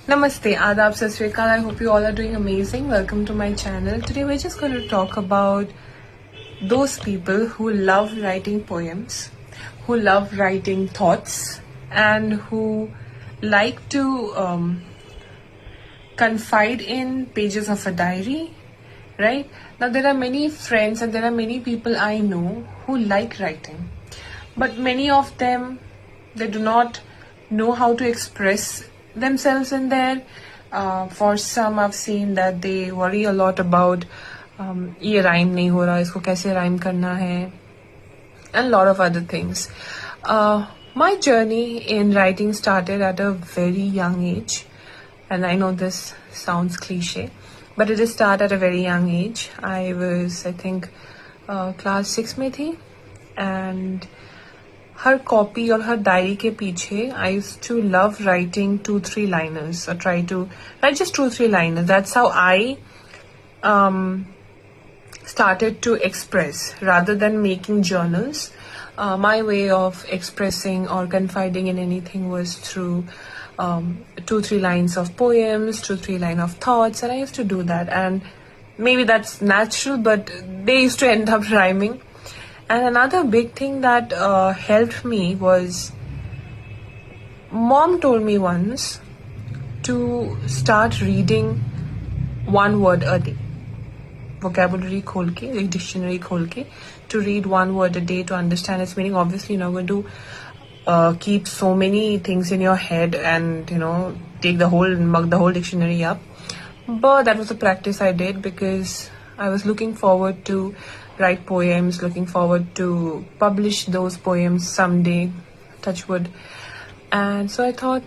Namaste, Adab, Sat Sri Akal. I hope you all are doing amazing. Welcome to my channel. Today we're just going to talk about those people who love writing poems, who love writing thoughts, and who like to confide in pages of a diary, right? Now, there are many friends and there are many people I know who like writing, but many of them, they do not know how to express themselves in there. For some, I've seen that they worry a lot about ये rhyme नहीं हो रहा, इसको कैसे rhyme करना है, and a lot of other things. My journey in writing started at a very young age, and I know this sounds cliche, but it did start at a very young age. I was, I think, class 6 में थी, and her copy और हर diary के पीछे I used to love writing 2-3 liners or try to write just 2-3 liners. That's how I started to express rather than making journals. My way of expressing or confiding in anything was through 2-3 lines of poems, 2-3 lines of thoughts, and I used to do that. And maybe that's natural, but they used to end up rhyming. And another big thing that helped me was mom told me once to start reading one word a day. Vocabulary khol ke, a dictionary khol ke, to read one word a day to understand its meaning. Obviously, you're not going to keep so many things in your head and, take mug the whole dictionary up. But that was a practice I did because I was looking forward to write poems, looking forward to publish those poems someday, touch wood. And so I thought,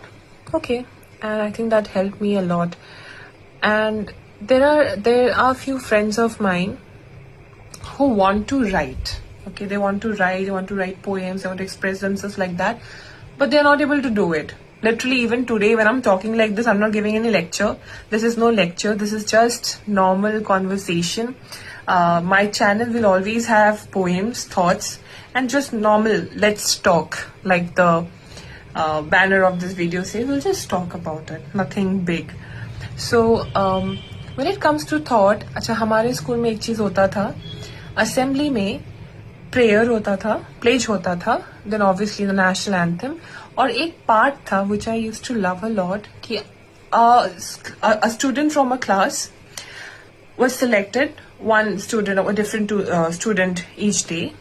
okay, and I think that helped me a lot. And there are a few friends of mine who want to write. Okay, they want to write poems, they want to express themselves like that, but they're not able to do it. Literally, even today when I'm talking like this, I'm not giving any lecture. This is no lecture, this is just normal conversation. My channel will always have poems, thoughts, and just normal let's talk, like the banner of this video says. We'll just talk about it, nothing big. So when it comes to thought, अच्छा हमारे school में एक चीज होता था, assembly में prayer होता था, प्लेज होता था, then obviously the national anthem, और एक पार्ट था which I used to love a lot कि a student from a class was selected, one student or a different student each day,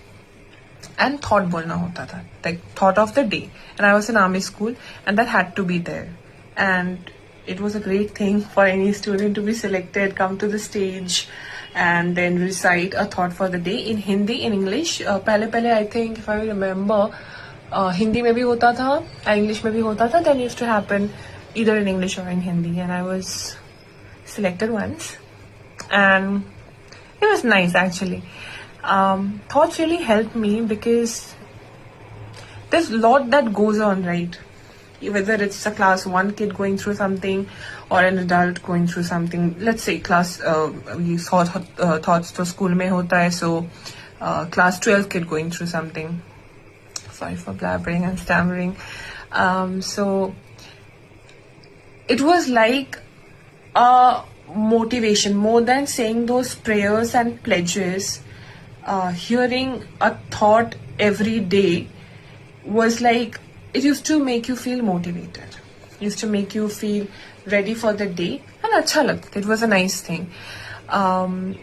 and thought bolna hota tha, like thought of the day. And I was in army school and that had to be there, and it was a great thing for any student to be selected, come to the stage and then recite a thought for the day in Hindi, in English. Pehle I think, if I remember, Hindi mein bhi hota tha, English mein bhi hota tha. Then used to happen either in English or in Hindi, and I was selected once, and it was nice actually. Thoughts really helped me because there's a lot that goes on, right? Whether it's a class 1 kid going through something or an adult going through something. Let's say class we thoughts to school mein hota hai, so class 12 kid going through something. Sorry for blabbering and stammering. So it was like a motivation more than saying those prayers and pledges. Hearing a thought every day was like, it used to make you feel motivated, used to make you feel ready for the day, and acha lagta. It was a nice thing. And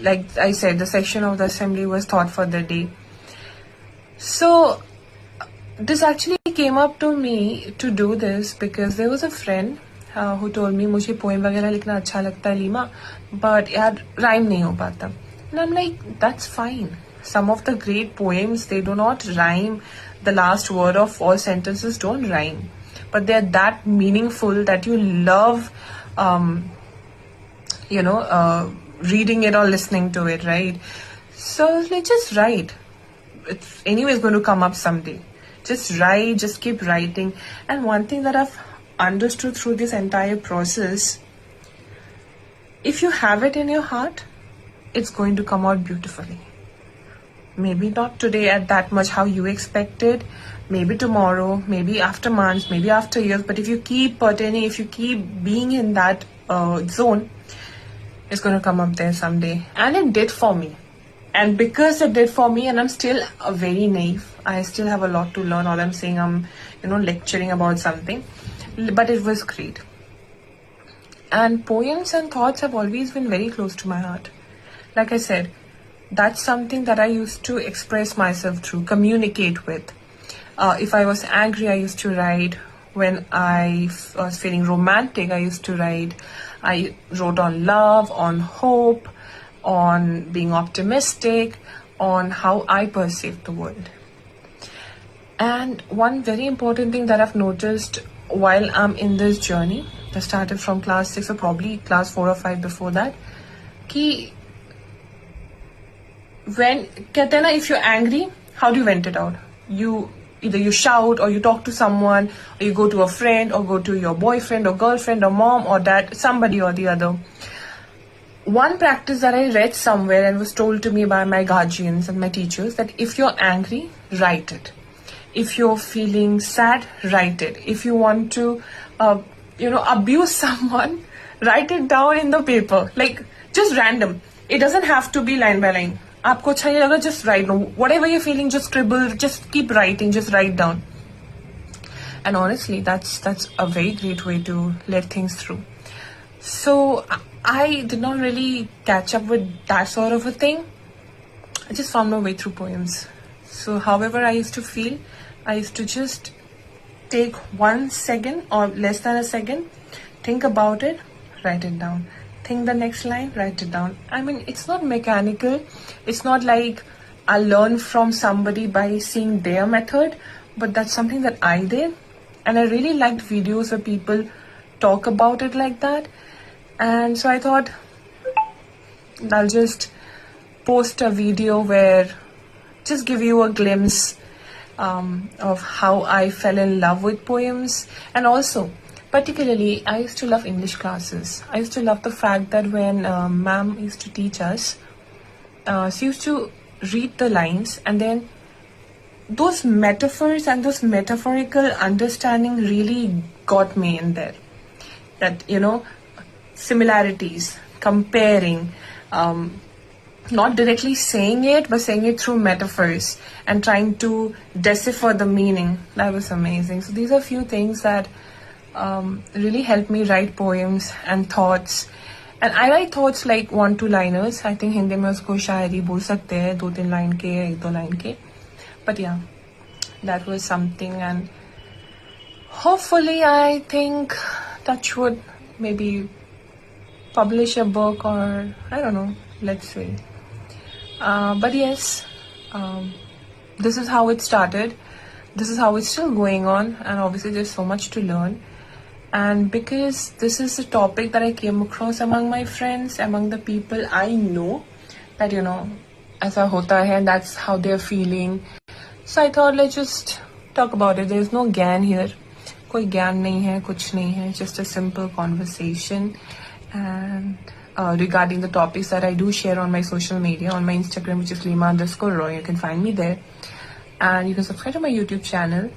like I said, the section of the assembly was thought for the day. So this actually came up to me to do this because there was a friend who told me, मुझे poem वगैरह लिखना अच्छा लगता है Lima, but यार rhyme नहीं हो पाता. And I'm like, that's fine. Some of the great poems, they do not rhyme. The last word of all sentences don't rhyme, but they're that meaningful that you love, reading it or listening to it, right? So I was like, just write. It's anyways going to come up someday. Just write, just keep writing. And one thing that I've understood through this entire process, if you have it in your heart, it's going to come out beautifully. Maybe not today at that much how you expected, maybe tomorrow, maybe after months, maybe after years, but if you keep pertaining, if you keep being in that zone, it's going to come up there someday. And it did for me. And because it did for me, and I'm still very naive, I still have a lot to learn. All I'm saying, I'm lecturing about something, but it was great. And poems and thoughts have always been very close to my heart. Like I said, that's something that I used to express myself through, communicate with. If I was angry, I used to write. When I was feeling romantic, I used to write. I wrote on love, on hope, on being optimistic, on how I perceive the world. And one very important thing that I've noticed while I'm in this journey, that started from class 6 or probably class 4 or 5 before that, ki when कहते हैं ना, if you're angry, how do you vent it out? Either you shout, or you talk to someone, or you go to a friend, or go to your boyfriend or girlfriend or mom or dad, somebody or the other. One practice that I read somewhere and was told to me by my guardians and my teachers, that if you're angry, write it. If you're feeling sad, write it. If you want to abuse someone, write it down in the paper, like just random. It doesn't have to be line by line. आपको अच्छा नहीं लगा, just write down whatever you're feeling, just scribble, just keep writing, just write down. And honestly, that's a very great way to let things through. So I did not really catch up with that sort of a thing. I just found my way through poems. So however I used to feel, I used to just take 1 second or less than a second, think about it, write it down. Think the next line, write it down. I mean, it's not mechanical. It's not like I learned from somebody by seeing their method, but that's something that I did. And I really liked videos where people talk about it like that. And so I thought, I'll just post a video where just give you a glimpse of how I fell in love with poems. And also, particularly, I used to love English classes. I used to love the fact that when ma'am used to teach us, she used to read the lines, and then those metaphors and those metaphorical understanding really got me in there. That, similarities, comparing, not directly saying it, but saying it through metaphors and trying to decipher the meaning. That was amazing. So these are a few things that really helped me write poems and thoughts. And I write thoughts like 1-2 liners. I think Hindi में उसको शायरी बोल सकते हैं, 2-3 line के, 1-2 line के. But yeah, that was something. And hopefully, I think touch wood, maybe publish a book, or I don't know, let's see. But yes, this is how it started. This is how it's still going on, and obviously there's so much to learn. And because this is a topic that I came across among my friends, among the people I know, that aisa hota hai, and that's how they're feeling. So I thought, let's just talk about it. There's no gyan here. Koi gyan nahi hai, kuch nahi hai. Just a simple conversation. And regarding the topics that I do share on my social media, on my Instagram, which is Lima_Roy. You can find me there. And you can subscribe to my YouTube channel.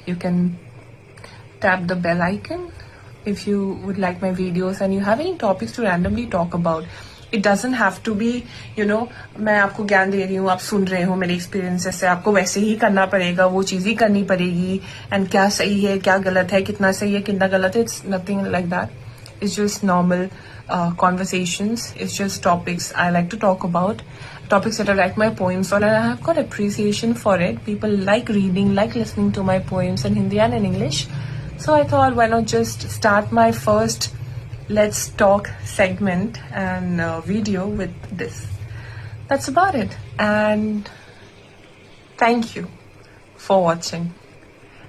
You can tap the bell icon if you would like my videos and you have any topics to randomly talk about. It doesn't have to be, मैं आपको ज्ञान दे रही हूँ, आप सुन रहे हो मेरे experiences से, आपको वैसे ही करना पड़ेगा, वो चीज़ ही करनी पड़ेगी, एंड क्या सही है, क्या गलत है, कितना सही है, कितना गलत है. It's nothing like that. It's just normal conversations. It's just topics I like to talk about, topics that I write my poems on, and I have got appreciation for it. People like reading, like listening to my poems in Hindi and in English. So I thought, why not just start my first Let's Talk segment and video with this. That's about it. And thank you for watching.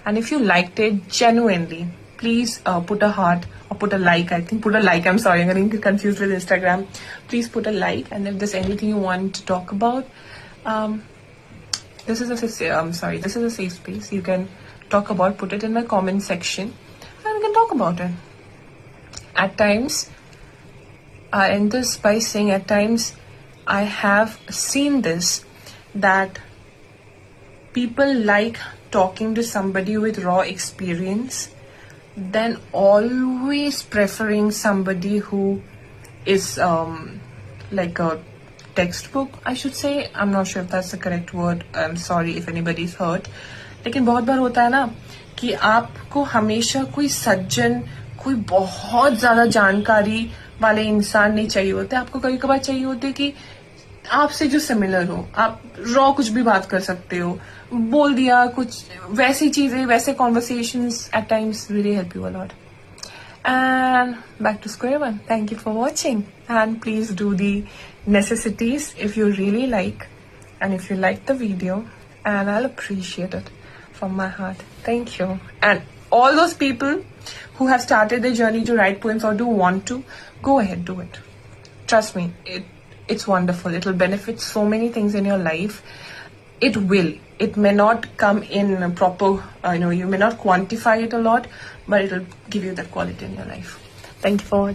And if you liked it genuinely, please put a heart or put a like. I think put a like. I'm sorry, I'm getting confused with Instagram. Please put a like. And if there's anything you want to talk about, this is a safe space. You can talk about, put it in my comment section, and we can talk about it. At times, I end this by saying, at times I have seen this, that people like talking to somebody with raw experience than always preferring somebody who is like a textbook, I should say. I'm not sure if that's the correct word. I'm sorry if anybody's hurt. लेकिन बहुत बार होता है ना कि आपको हमेशा कोई सज्जन, कोई बहुत ज्यादा जानकारी वाले इंसान नहीं चाहिए होते. आपको कभी कभार चाहिए होते कि आपसे जो सिमिलर हो, आप रॉ कुछ भी बात कर सकते हो, बोल दिया कुछ, वैसी चीजें, वैसे conversations at times really help you a lot. And back to square one. Thank you for watching, and please do the necessities if you really like, and if you like the video, and I'll appreciate it from my heart. Thank you. And all those people who have started their journey to write poems or do want to, go ahead, do it. Trust me, it's wonderful. It'll benefit so many things in your life. It will. It may not come in proper, you may not quantify it a lot, but it'll give you that quality in your life. Thank you for watching.